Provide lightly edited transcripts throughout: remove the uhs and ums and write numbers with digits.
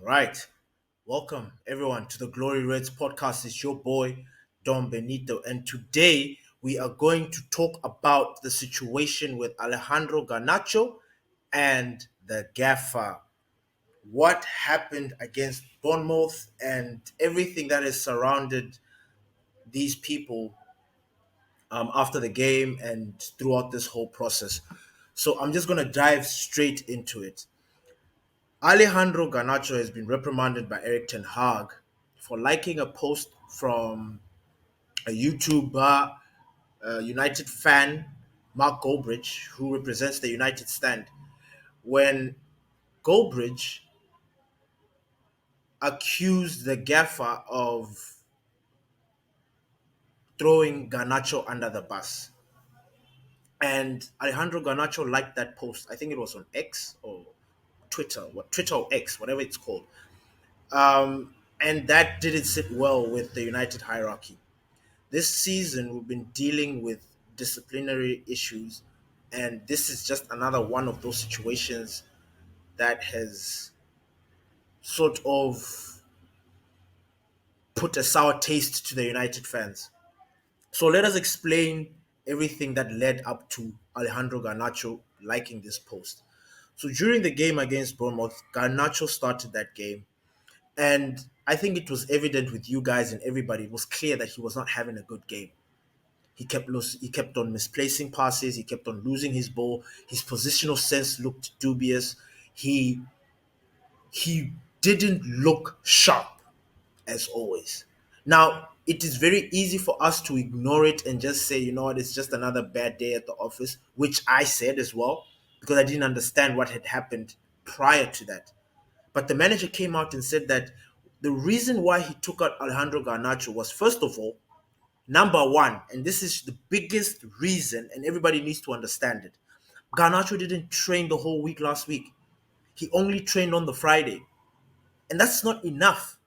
Right. Welcome everyone to the Glory Reds podcast. It's your boy Don Benito, and today we are going to talk about the situation with Alejandro Garnacho and the Gaffer. What happened against Bournemouth and everything that has surrounded these people after the game and throughout this whole process. So I'm just going to dive straight into it. Alejandro Garnacho has been reprimanded by Erik Ten Hag for liking a post from a YouTuber, United fan, Mark Goldbridge, who represents the United stand. When Goldbridge accused the gaffer of throwing Garnacho under the bus. And Alejandro Garnacho liked that post. I think it was on X or Twitter or X, whatever it's called. And that didn't sit well with the United hierarchy. This season, we've been dealing with disciplinary issues, and this is just another one of those situations that has sort of put a sour taste to the United fans. So let us explain everything that led up to Alejandro Garnacho liking this post. So during the game against Bournemouth, Garnacho started that game, and I think it was evident with you guys and everybody. It was clear that he was not having a good game. He kept on misplacing passes. He kept on losing his ball. His positional sense looked dubious. He he didn't look sharp as always. Now it is very easy for us to ignore it and just say, you know what, it's just another bad day at the office, which I said as well because I didn't understand what had happened prior to that. But the manager came out and said that the reason why he took out Alejandro Garnacho was, first of all, number one, and this is the biggest reason, and everybody needs to understand it. Garnacho didn't train the whole week last week. He only trained on the Friday. And that's not enough.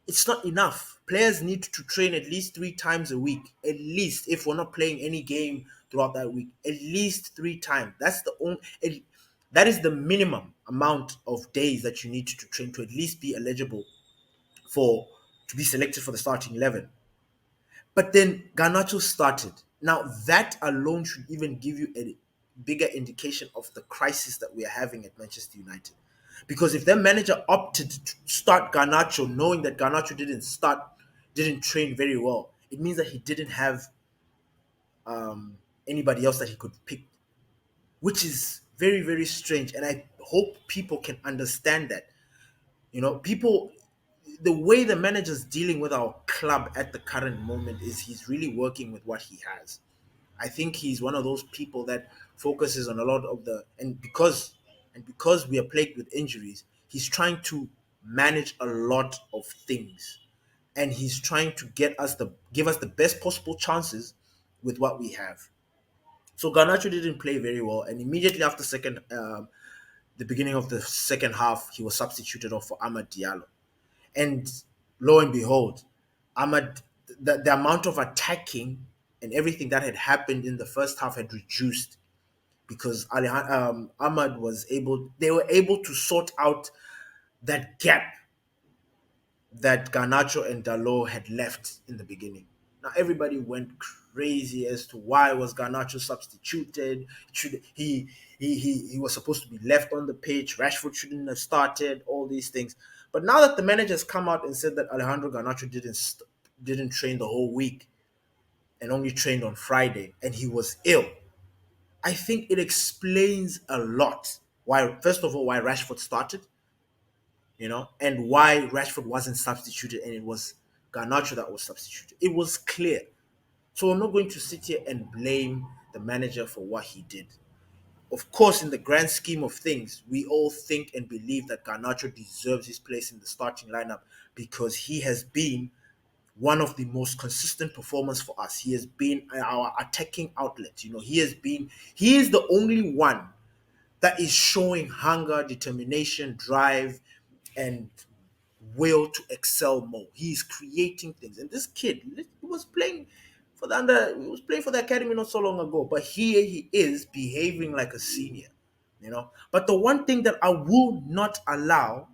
It's not enough. Players need to train at least 3 times a week. At least, if we're not playing any game throughout that week. At least 3 times. That is the minimum amount of days that you need to train to at least be eligible for to be selected for the starting 11. But then Garnacho started. Now that alone should even give you a bigger indication of the crisis that we are having at Manchester United. Because if their manager opted to start Garnacho, knowing that Garnacho didn't train very well, it means that he didn't have anybody else that he could pick, which is very, very strange. And I hope people can understand that. People, the way the manager's dealing with our club at the current moment is he's really working with what he has. I think he's one of those people that focuses on a lot of because we are plagued with injuries, he's trying to manage a lot of things. And he's trying to give us the best possible chances with what we have. So Garnacho didn't play very well, and immediately after the beginning of the second half, he was substituted off for Amad Diallo. And lo and behold, Ahmad, the amount of attacking and everything that had happened in the first half had reduced because Ahmad they were able to sort out that gap that Garnacho and Dalot had left in the beginning. Now everybody went crazy as to why was Garnacho substituted. Should he was supposed to be left on the pitch. Rashford shouldn't have started. All these things. But now that the manager has come out and said that Alejandro Garnacho didn't train the whole week and only trained on Friday and he was ill, I think it explains a lot why. First of all, why Rashford started, and why Rashford wasn't substituted and it was Garnacho that was substituted. It was clear. So I'm not going to sit here and blame the manager for what he did. Of course, in the grand scheme of things, we all think and believe that Garnacho deserves his place in the starting lineup because he has been one of the most consistent performers for us. He has been our attacking outlet. He is the only one that is showing hunger, determination, drive, and will to excel more. He's creating things. And this kid, he was playing he was playing for the academy not so long ago, but here he is behaving like a senior. But the one thing that I will not allow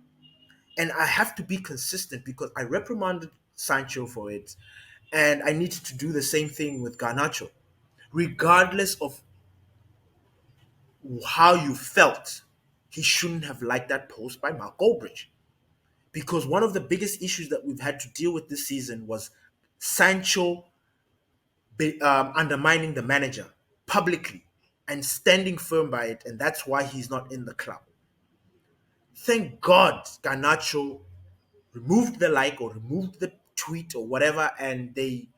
And I have to be consistent because I reprimanded Sancho for it, and I need to do the same thing with Garnacho. Regardless of how you felt, he shouldn't have liked that post by Mark Goldbridge. Because one of the biggest issues that we've had to deal with this season was Sancho undermining the manager publicly and standing firm by it, and that's why he's not in the club. Thank God Garnacho removed the like or removed the tweet or whatever, and they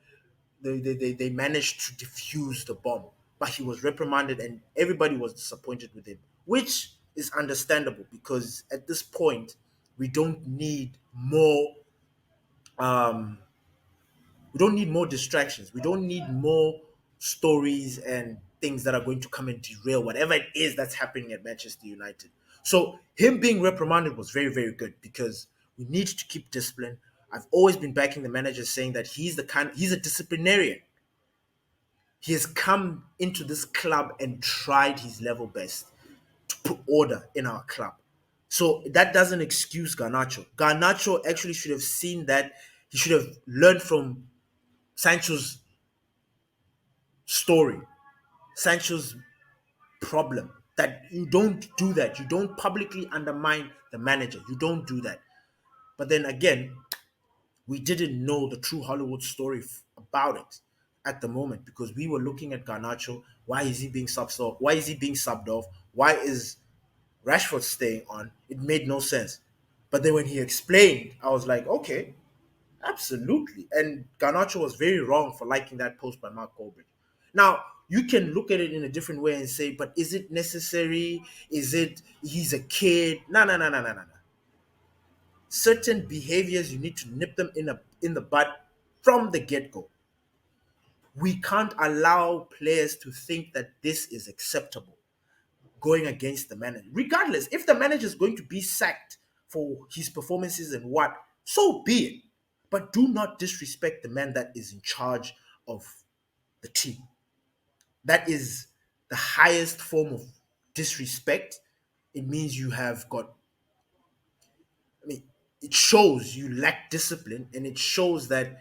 managed to defuse the bomb. But he was reprimanded, and everybody was disappointed with him, which is understandable because at this point we don't need more. Um, we don't need more distractions. We don't need more stories and things that are going to come and derail whatever it is that's happening at Manchester United. So him being reprimanded was very, very good because we need to keep discipline. I've always been backing the manager saying that he's a disciplinarian. He has come into this club and tried his level best to put order in our club. So that doesn't excuse Garnacho. Garnacho actually should have seen that. He should have learned from Sancho's story, Sancho's problem. That you don't do that. You don't publicly undermine the manager. You don't do that. But then again, we didn't know the true Hollywood story about it at the moment because we were looking at Garnacho. Why is he being subbed off? Why is he being subbed off? Why is Rashford staying on? It made no sense. But then when he explained, I was like, okay, absolutely. And Garnacho was very wrong for liking that post by Mark Goldbridge. Now, you can look at it in a different way and say, but is it necessary? Is it he's a kid? No, no, no, no, no, no, no. Certain behaviors you need to nip them in the bud from the get-go. We can't allow players to think that this is acceptable going against the manager. Regardless, if the manager is going to be sacked for his performances and what, so be it. But do not disrespect the man that is in charge of the team. That is the highest form of disrespect. It means you have got, I mean, it shows you lack discipline and it shows a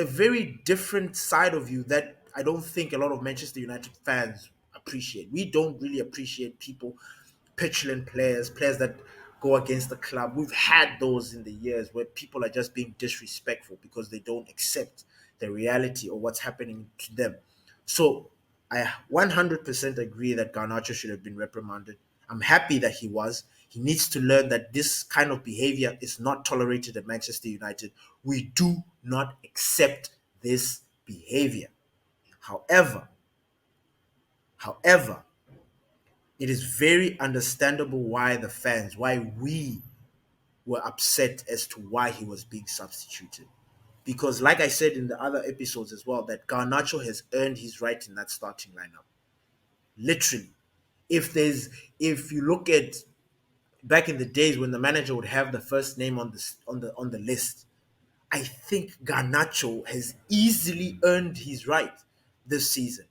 very different side of you that I don't think a lot of Manchester United fans appreciate. We don't really appreciate people, petulant players, players that go against the club. We've had those in the years where people are just being disrespectful because they don't accept the reality or what's happening to them. So I 100% agree that Garnacho should have been reprimanded. I'm happy that he was. He needs to learn that this kind of behavior is not tolerated at Manchester United. We do not accept this behavior. However, however, it is very understandable why we were upset as to why he was being substituted. Because, like I said in the other episodes as well, that Garnacho has earned his right in that starting lineup. Literally, if you look at back in the days when the manager would have the first name on the list, I think Garnacho has easily earned his right this season.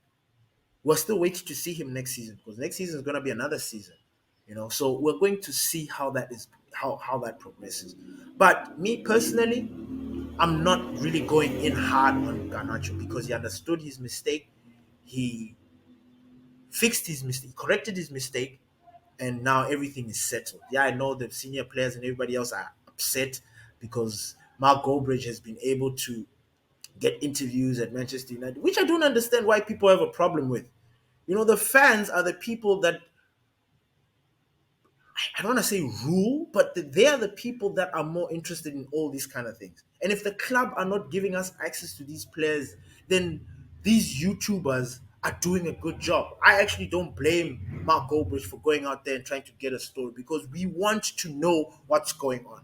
We're still waiting to see him next season because next season is going to be another season, So we're going to see how that is how that progresses. But me personally, I'm not really going in hard on Garnacho because he understood his mistake. He fixed his mistake, corrected his mistake, and now everything is settled. Yeah, I know the senior players and everybody else are upset because Mark Goldbridge has been able to get interviews at Manchester United, which I don't understand why people have a problem with. The fans are the people that I don't want to say rule, but they are the people that are more interested in all these kind of things. And if the club are not giving us access to these players, then these YouTubers are doing a good job. I actually don't blame Mark Goldbridge for going out there and trying to get a story because we want to know what's going on.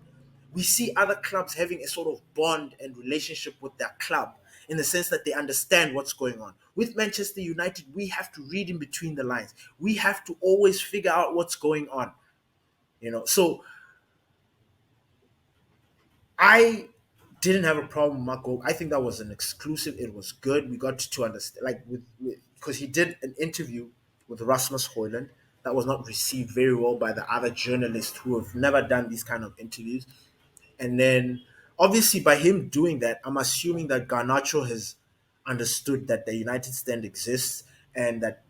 We see other clubs having a sort of bond and relationship with their club in the sense that they understand what's going on. With Manchester United, we have to read in between the lines. We have to always figure out what's going on. So I didn't have a problem with Marco. I think that was an exclusive. It was good. We got to understand, like, with because he did an interview with Rasmus Højlund. that was not received very well by the other journalists who have never done these kind of interviews. And then, obviously, by him doing that, I'm assuming that Garnacho has understood that the United stand exists and that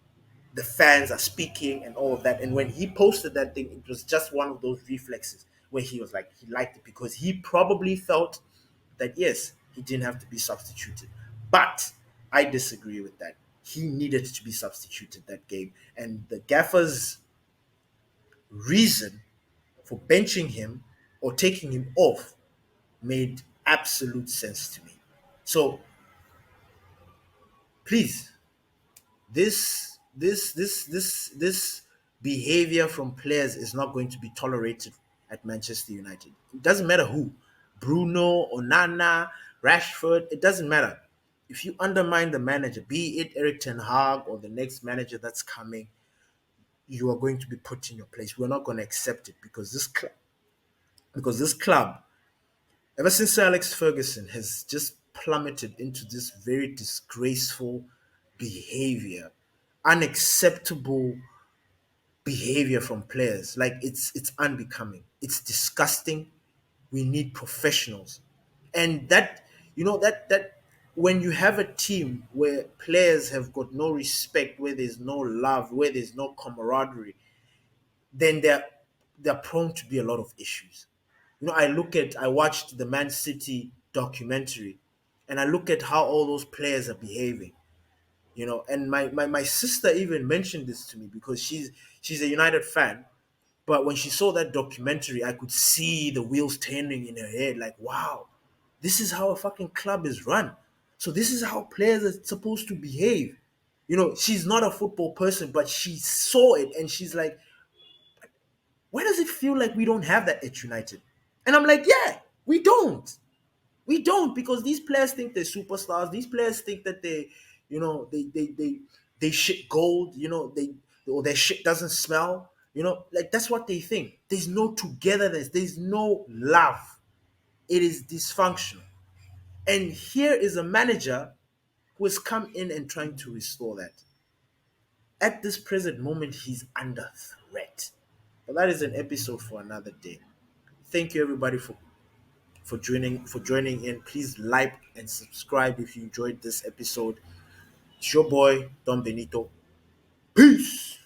the fans are speaking and all of that. And when he posted that thing, it was just one of those reflexes where he was like, he liked it because he probably felt that, yes, he didn't have to be substituted. But I disagree with that. He needed to be substituted that game. And the Gaffers' reason for benching him or taking him off made absolute sense to me. So please, this behavior from players is not going to be tolerated at Manchester United. It doesn't matter who, Bruno, Onana, Rashford. It doesn't matter. If you undermine the manager, be it Erik Ten Hag or the next manager that's coming, you are going to be put in your place. We're not going to accept it because this club, ever since Sir Alex Ferguson, has just plummeted into this very disgraceful behavior, unacceptable behavior from players. Like it's unbecoming. It's disgusting. We need professionals. And that that when you have a team where players have got no respect, where there's no love, where there's no camaraderie, then they're prone to be a lot of issues. I watched the Man City documentary, and I look at how all those players are behaving. And my sister even mentioned this to me because she's a United fan. But when she saw that documentary, I could see the wheels turning in her head. Like, wow, this is how a fucking club is run. So this is how players are supposed to behave. She's not a football person, but she saw it and she's like, why does it feel like we don't have that at United? And I'm like, yeah, we don't. We don't, because these players think they're superstars. These players think that they shit gold. Or their shit doesn't smell. Like that's what they think. There's no togetherness. There's no love. It is dysfunctional. And here is a manager who has come in and trying to restore that. At this present moment, he's under threat. But that is an episode for another day. Thank you everybody for joining in. Please like and subscribe if you enjoyed this episode. It's your boy Don Benito. Peace.